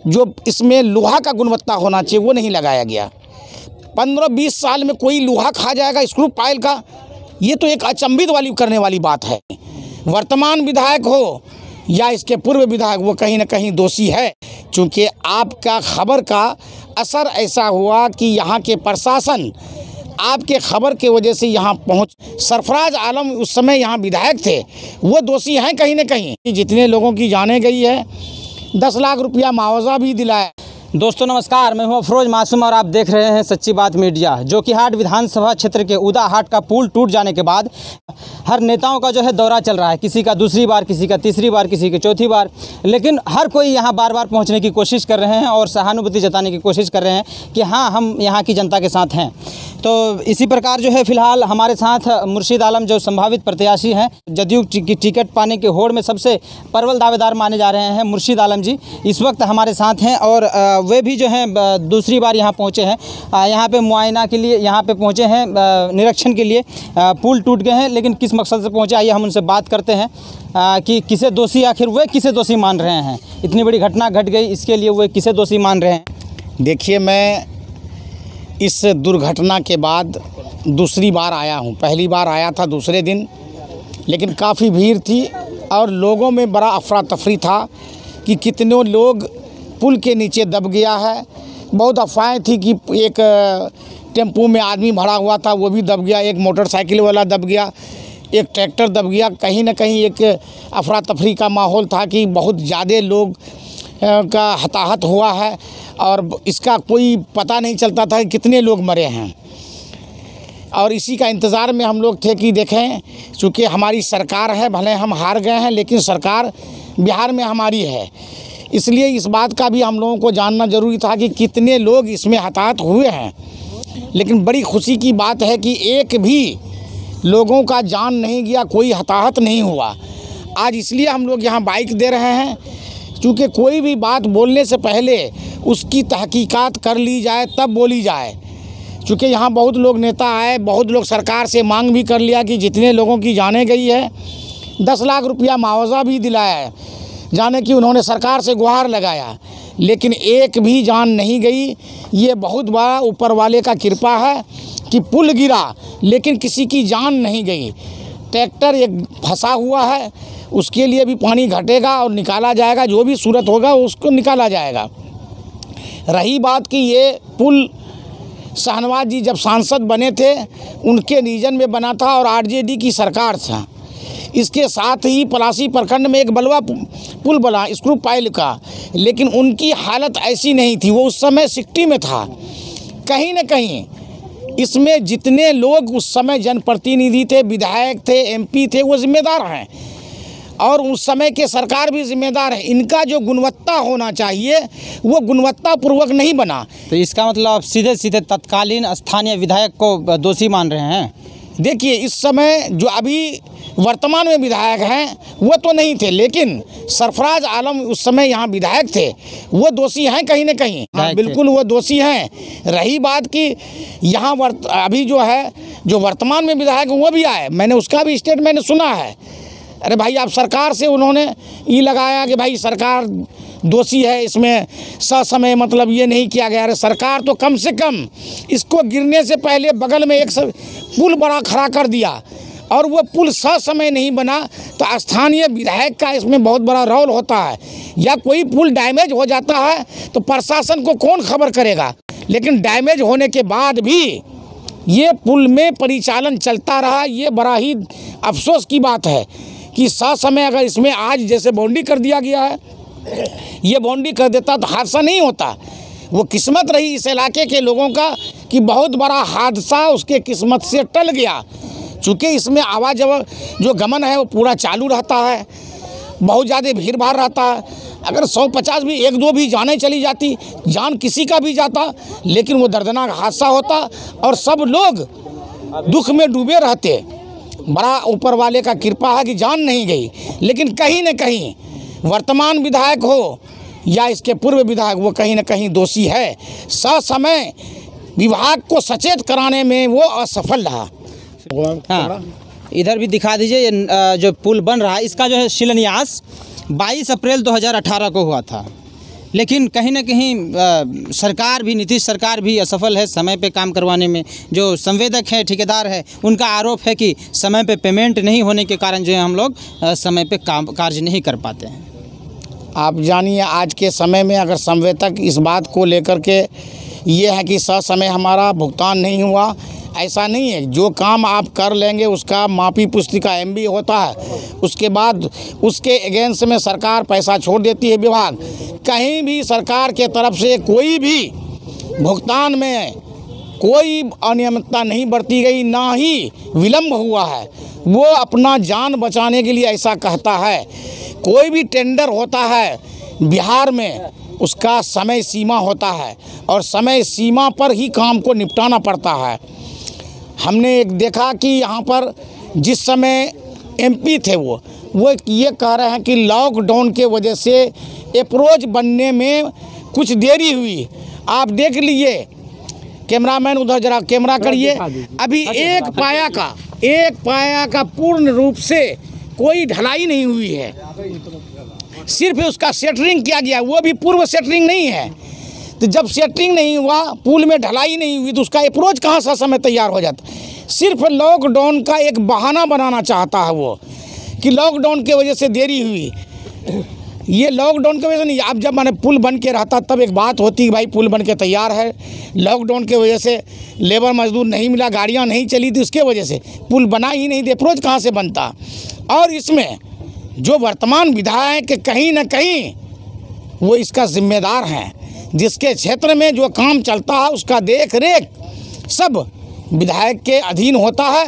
जो इसमें लोहा का गुणवत्ता होना चाहिए वो नहीं लगाया गया। 15-20 साल में कोई लोहा खा जाएगा स्क्रू पाइल का, ये तो एक अचंभित वाली करने वाली बात है। वर्तमान विधायक हो या इसके पूर्व विधायक, वो कहीं ना कहीं दोषी है, क्योंकि आपका खबर का असर ऐसा हुआ कि यहाँ के प्रशासन आपके खबर के वजह से यहाँ पहुँच। सरफराज आलम उस समय यहाँ विधायक थे, वो दोषी हैं कहीं ना कहीं। जितने लोगों की जाने गई है, 10 लाख रुपया मुआवजा भी दिलाया। दोस्तों नमस्कार, मैं हूं अफरोज मासूम और आप देख रहे हैं सच्ची बात मीडिया। जोकीहाट विधानसभा क्षेत्र के उदाहाट का पुल टूट जाने के बाद हर नेताओं का जो है दौरा चल रहा है, किसी का दूसरी बार, किसी का तीसरी बार, किसी की चौथी बार, लेकिन हर कोई यहां बार बार पहुंचने की कोशिश कर रहे हैं और सहानुभूति जताने की कोशिश कर रहे हैं कि हाँ, हम यहां की जनता के साथ हैं। तो इसी प्रकार जो है फ़िलहाल हमारे साथ मुर्शीद आलम जो संभावित प्रत्याशी हैं, जदयू की टिकट पाने के होड़ में सबसे प्रबल दावेदार माने जा रहे हैं मुर्शीद आलम जी, इस वक्त हमारे साथ हैं। और वे भी जो हैं दूसरी बार यहाँ पहुँचे हैं, यहाँ पे मुआयना के लिए यहाँ पे पहुँचे हैं, निरीक्षण के लिए। पुल टूट गए हैं, लेकिन किस मकसद से पहुँचे, आइए हम उनसे बात करते हैं कि किसे दोषी, आखिर वे किसे दोषी मान रहे हैं। इतनी बड़ी घटना घट गई, इसके लिए वे किसे दोषी मान रहे हैं। देखिए, मैं इस दुर्घटना के बाद दूसरी बार आया हूँ। पहली बार आया था दूसरे दिन, लेकिन काफ़ी भीड़ थी और लोगों में बड़ा अफरा तफरी था कि कितने लोग पुल के नीचे दब गया है। बहुत अफवाहें थी कि एक टेम्पो में आदमी भरा हुआ था वो भी दब गया, एक मोटरसाइकिल वाला दब गया, एक ट्रैक्टर दब गया। कहीं ना कहीं एक अफरा तफरी का माहौल था कि बहुत ज़्यादा लोग का हताहत हुआ है और इसका कोई पता नहीं चलता था कि कितने लोग मरे हैं। और इसी का इंतज़ार में हम लोग थे कि देखें, चूँकि हमारी सरकार है, भले हम हार गए हैं लेकिन सरकार बिहार में हमारी है, इसलिए इस बात का भी हम लोगों को जानना ज़रूरी था कि कितने लोग इसमें हताहत हुए हैं। लेकिन बड़ी खुशी की बात है कि एक भी लोगों का जान नहीं गया, कोई हताहत नहीं हुआ। आज इसलिए हम लोग यहाँ बाइक दे रहे हैं, क्योंकि कोई भी बात बोलने से पहले उसकी तहकीकात कर ली जाए तब बोली जाए। क्योंकि यहाँ बहुत लोग नेता आए, बहुत लोग सरकार से मांग भी कर लिया कि जितने लोगों की जाने गई है 10 लाख रुपया मुआवजा भी दिलाया है, जाने कि उन्होंने सरकार से गुहार लगाया, लेकिन एक भी जान नहीं गई। ये बहुत बड़ा ऊपर वाले का कृपा है कि पुल गिरा लेकिन किसी की जान नहीं गई। ट्रैक्टर एक फंसा हुआ है, उसके लिए भी पानी घटेगा और निकाला जाएगा, जो भी सूरत होगा उसको निकाला जाएगा। रही बात कि ये पुल शाहनवाज जी जब सांसद बने थे उनके रीजन में बना था और आरजेडी की सरकार था। इसके साथ ही पलासी प्रखंड में एक बलवा पुल बना स्क्रू पाइल का, लेकिन उनकी हालत ऐसी नहीं थी, वो उस समय 60 में था। कहीं न कहीं इसमें जितने लोग उस समय जनप्रतिनिधि थे, विधायक थे, एमपी थे, वो जिम्मेदार हैं और उस समय के सरकार भी जिम्मेदार है। इनका जो गुणवत्ता होना चाहिए वो गुणवत्तापूर्वक नहीं बना। तो इसका मतलब आप सीधे सीधे तत्कालीन स्थानीय विधायक को दोषी मान रहे हैं। देखिए, इस समय जो अभी वर्तमान में विधायक हैं वो तो नहीं थे, लेकिन सरफराज आलम उस समय यहाँ विधायक थे, वो दोषी हैं कहीं ना कहीं। हाँ, बिल्कुल वो दोषी हैं। रही बात कि यहाँ अभी जो है जो वर्तमान में विधायक वो भी आए, मैंने उसका भी स्टेटमेंट मैंने सुना है। अरे भाई, आप सरकार से उन्होंने ये लगाया कि भाई सरकार दोषी है, इसमें ससमय मतलब ये नहीं किया गया। अरे सरकार तो कम से कम इसको गिरने से पहले बगल में एक पुल बड़ा खड़ा कर दिया और वो पुल ससमय नहीं बना, तो स्थानीय विधायक का इसमें बहुत बड़ा रोल होता है। या कोई पुल डैमेज हो जाता है तो प्रशासन को कौन खबर करेगा, लेकिन डैमेज होने के बाद भी ये पुल में परिचालन चलता रहा। ये बड़ा ही अफसोस की बात है कि ससमय अगर इसमें आज जैसे बाउंड्री कर दिया गया है, ये बाउंड्री कर देता तो हादसा नहीं होता। वो किस्मत रही इस इलाके के लोगों का कि बहुत बड़ा हादसा उसके किस्मत से टल गया। चूँकि इसमें आवाजाही जो गमन है वो पूरा चालू रहता है, बहुत ज़्यादा भीड़ भाड़ रहता है। अगर 150 भी 1-2 भी जाने चली जाती, जान किसी का भी जाता, लेकिन वो दर्दनाक हादसा होता और सब लोग दुख में डूबे रहते। बड़ा ऊपर वाले का कृपा है कि जान नहीं गई। लेकिन कहीं न कहीं वर्तमान विधायक हो या इसके पूर्व विधायक, वो कहीं न कहीं दोषी है। ससमय विभाग को सचेत कराने में वो असफल रहा। हाँ, इधर भी दिखा दीजिए। ये जो पुल बन रहा है इसका जो है शिलान्यास 22 अप्रैल 2018 को हुआ था। लेकिन कहीं ना कहीं सरकार भी, नीतीश सरकार भी असफल है समय पे काम करवाने में। जो संवेदक हैं, ठेकेदार है, उनका आरोप है कि समय पे पेमेंट नहीं होने के कारण जो है हम लोग समय पे कार्य नहीं कर पाते हैं। आप जानिए, आज के समय में अगर संवेदक इस बात को लेकर के ये है कि ससमय हमारा भुगतान नहीं हुआ, ऐसा नहीं है। जो काम आप कर लेंगे उसका मापी पुस्तिका MB होता है, उसके बाद उसके अगेंस्ट में सरकार पैसा छोड़ देती है विभाग। कहीं भी सरकार के तरफ से कोई भी भुगतान में कोई अनियमितता नहीं बरती गई, ना ही विलम्ब हुआ है। वो अपना जान बचाने के लिए ऐसा कहता है। कोई भी टेंडर होता है बिहार में, उसका समय सीमा होता है और समय सीमा पर ही काम को निपटाना पड़ता है। हमने एक देखा कि यहाँ पर जिस समय MP थे वो ये कह रहे हैं कि लॉकडाउन के वजह से अप्रोच बनने में कुछ देरी हुई। आप देख लीजिए, कैमरामैन उधर जरा कैमरा करिए, अभी एक पाया का पूर्ण रूप से कोई ढलाई नहीं हुई है, सिर्फ उसका सेटरिंग किया गया, वो भी पूर्व सेटरिंग नहीं है। तो जब सेटरिंग नहीं हुआ, पुल में ढलाई नहीं हुई, तो उसका अप्रोच कहाँ सा समय तैयार हो जाता। सिर्फ लॉकडाउन का एक बहाना बनाना चाहता है वो, कि लॉकडाउन की वजह से देरी हुई। ये लॉकडाउन की वजह से नहीं, अब जब मैंने पुल बन के रहता तब एक बात होती कि भाई पुल बन के तैयार है, लॉकडाउन की वजह से लेबर मजदूर नहीं मिला, गाड़ियाँ नहीं चली थी, उसके वजह से पुल बना ही नहीं, अप्रोच कहाँ से बनता। और इसमें जो वर्तमान विधायक कहीं न कहीं वो इसका जिम्मेदार हैं, जिसके क्षेत्र में जो काम चलता है उसका देख रेख सब विधायक के अधीन होता है।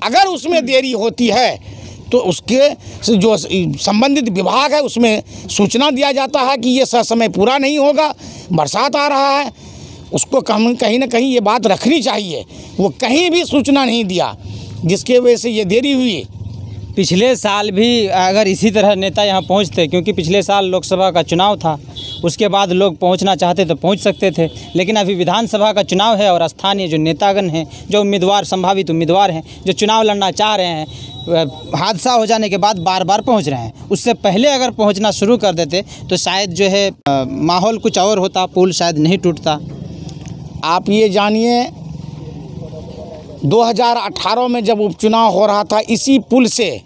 अगर उसमें देरी होती है तो उसके जो संबंधित विभाग है उसमें सूचना दिया जाता है कि ये समय पूरा नहीं होगा, बरसात आ रहा है। उसको कहीं ना कहीं ये बात रखनी चाहिए। वो कहीं भी सूचना नहीं दिया, जिसके वजह से ये देरी हुई। पिछले साल भी अगर इसी तरह नेता यहाँ पहुँचते, क्योंकि पिछले साल लोकसभा का चुनाव था, उसके बाद लोग पहुँचना चाहते तो पहुँच सकते थे, लेकिन अभी विधानसभा का चुनाव है और स्थानीय जो नेतागण हैं, जो उम्मीदवार, संभावित उम्मीदवार हैं, जो चुनाव लड़ना चाह रहे हैं, हादसा हो जाने के बाद बार बार पहुँच रहे हैं। उससे पहले अगर पहुँचना शुरू कर देते तो शायद जो है माहौल कुछ और होता, पुल शायद नहीं टूटता। आप ये जानिए, 2018 में जब उपचुनाव हो रहा था, इसी पुल से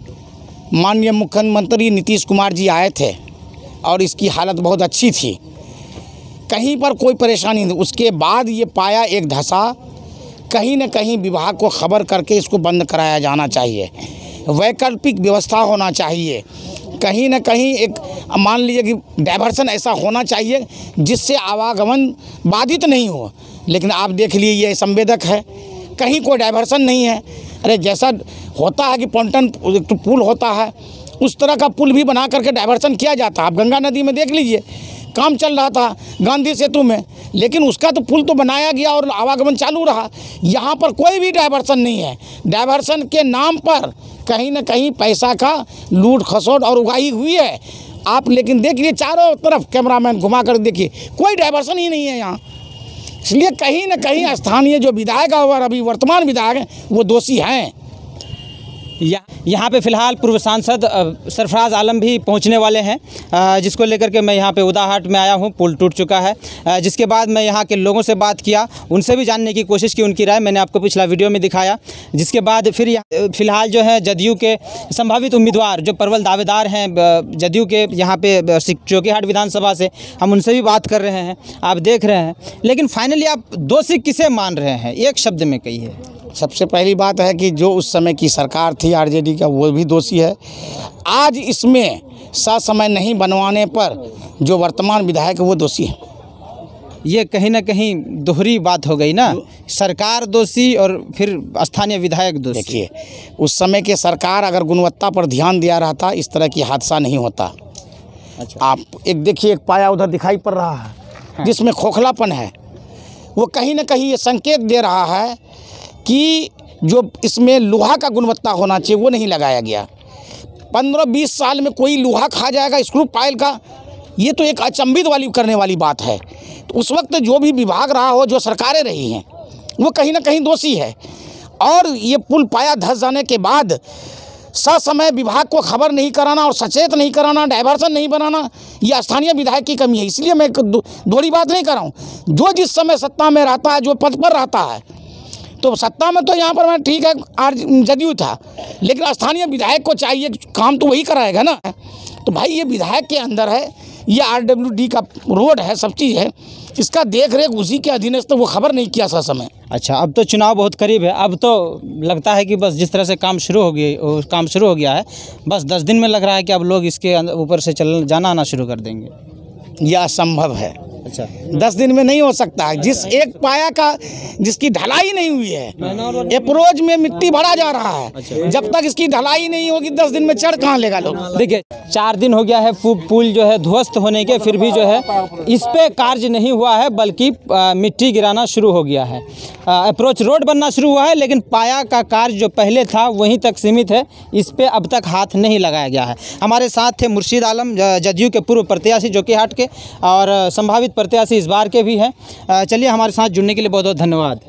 माननीय मुख्यमंत्री नीतीश कुमार जी आए थे और इसकी हालत बहुत अच्छी थी, कहीं पर कोई परेशानी नहीं। उसके बाद ये पाया एक धंसा, कहीं न कहीं विभाग को खबर करके इसको बंद कराया जाना चाहिए, वैकल्पिक व्यवस्था होना चाहिए। कहीं न कहीं एक मान लीजिए कि डायवर्सन ऐसा होना चाहिए जिससे आवागमन बाधित नहीं हो। लेकिन आप देख लीजिए, ये संवेदक है, कहीं कोई डायवर्सन नहीं है। अरे जैसा होता है कि पॉन्टन पुल होता है, उस तरह का पुल भी बना करके डायवर्सन किया जाता है। आप गंगा नदी में देख लीजिए, काम चल रहा था गांधी सेतु में, लेकिन उसका तो पुल तो बनाया गया और आवागमन चालू रहा। यहाँ पर कोई भी डायवर्सन नहीं है। डायवर्सन के नाम पर कहीं न कहीं पैसा का लूट खसोट और उगाही हुई है। आप लेकिन देखिए चारों तरफ, कैमरामैन घुमा कर देखिए, कोई डायवर्सन ही नहीं है यहाँ। इसलिए कहीं न कहीं स्थानीय जो विधायक और अभी वर्तमान विधायक हैं वो दोषी हैं। यहाँ पे फ़िलहाल पूर्व सांसद सरफराज आलम भी पहुँचने वाले हैं, जिसको लेकर के मैं यहाँ पे उदाहाट में आया हूँ। पुल टूट चुका है, जिसके बाद मैं यहाँ के लोगों से बात किया, उनसे भी जानने की कोशिश की, उनकी राय मैंने आपको पिछला वीडियो में दिखाया। जिसके बाद फिर फ़िलहाल जो है जदयू के संभावित उम्मीदवार जो प्रबल दावेदार हैं जदयू के यहाँ पे चौकीहाट विधानसभा से, हम उनसे भी बात कर रहे हैं, आप देख रहे हैं। लेकिन फाइनली आप दोषी किसे मान रहे हैं, एक शब्द में कहिए। सबसे पहली बात है कि जो उस समय की सरकार थी RJD का, वो भी दोषी है। आज इसमें ससमय नहीं बनवाने पर जो वर्तमान विधायक है वो दोषी है। ये कहीं ना कहीं दोहरी बात हो गई ना, सरकार दोषी और फिर स्थानीय विधायक दोषी। देखिए, उस समय के सरकार अगर गुणवत्ता पर ध्यान दिया रहता, इस तरह की हादसा नहीं होता। अच्छा, आप एक देखिए, एक पाया उधर दिखाई पड़ रहा है जिसमें खोखलापन है, वो कहीं ना कहीं ये संकेत दे रहा है कि जो इसमें लोहा का गुणवत्ता होना चाहिए वो नहीं लगाया गया। 15-20 साल में कोई लोहा खा जाएगा स्क्रू पाइल का, ये तो एक अचंभित वाली करने वाली बात है। तो उस वक्त जो भी विभाग रहा हो, जो सरकारें रही हैं, वो कहीं ना कहीं दोषी है। और ये पुल पाया धंस जाने के बाद ससमय विभाग को खबर नहीं कराना और सचेत नहीं कराना, डायवर्सन नहीं बनाना, ये स्थानीय विधायक की कमी है। इसलिए मैं दोहरी बात नहीं कर रहा हूँ। जो जिस समय सत्ता में रहता है, जो पद पर रहता है, तो सत्ता में तो यहाँ पर मैं ठीक है आज जदयू था, लेकिन स्थानीय विधायक को चाहिए काम तो वही कराएगा ना। तो भाई ये विधायक के अंदर है, ये RWD का रोड है, सब चीज़ है, इसका देख रेख उसी के अधीनस्थ, तो वो खबर नहीं किया समय। अच्छा, अब तो चुनाव बहुत करीब है, अब तो लगता है कि बस जिस तरह से काम शुरू हो गया है, बस 10 दिन में लग रहा है कि अब लोग इसके ऊपर से जाना आना शुरू कर देंगे। यह असंभव है। अच्छा, 10 दिन में नहीं हो सकता है। जिस एक पाया का जिसकी ढलाई नहीं हुई है, अप्रोच में मिट्टी भरा जा रहा है, जब तक इसकी ढलाई नहीं होगी 10 दिन में चढ़ कहाँ लेगा लोग। देखिए 4 दिन हो गया है पुल जो है ध्वस्त होने के, फिर भी जो है इस पे कार्य नहीं हुआ है, बल्कि मिट्टी गिराना शुरू हो गया है। अप्रोच रोड बनना शुरू हुआ है, लेकिन पाया का कार्य जो पहले था वहीं तक सीमित है, इस पे अब तक हाथ नहीं लगाया गया है। हमारे साथ थे मुर्शीद आलम, जदयू के पूर्व प्रत्याशी जोकीहाट के, और संभावित प्रत्याशी इस बार के भी हैं। चलिए, हमारे साथ जुड़ने के लिए बहुत बहुत धन्यवाद।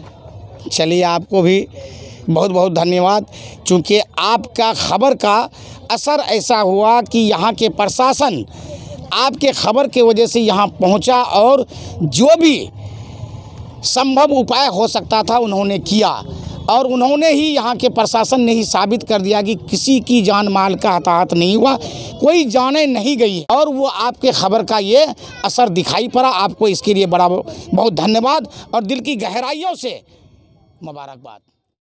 चलिए, आपको भी बहुत बहुत धन्यवाद, क्योंकि आपका खबर का असर ऐसा हुआ कि यहाँ के प्रशासन आपके खबर के वजह से यहाँ पहुँचा, और जो भी संभव उपाय हो सकता था उन्होंने किया, और उन्होंने ही, यहाँ के प्रशासन ने ही साबित कर दिया कि किसी की जान माल का हताहत नहीं हुआ, कोई जाने नहीं गई, और वो आपके खबर का ये असर दिखाई पड़ा। आपको इसके लिए बड़ा बहुत धन्यवाद और दिल की गहराइयों से मुबारकबाद।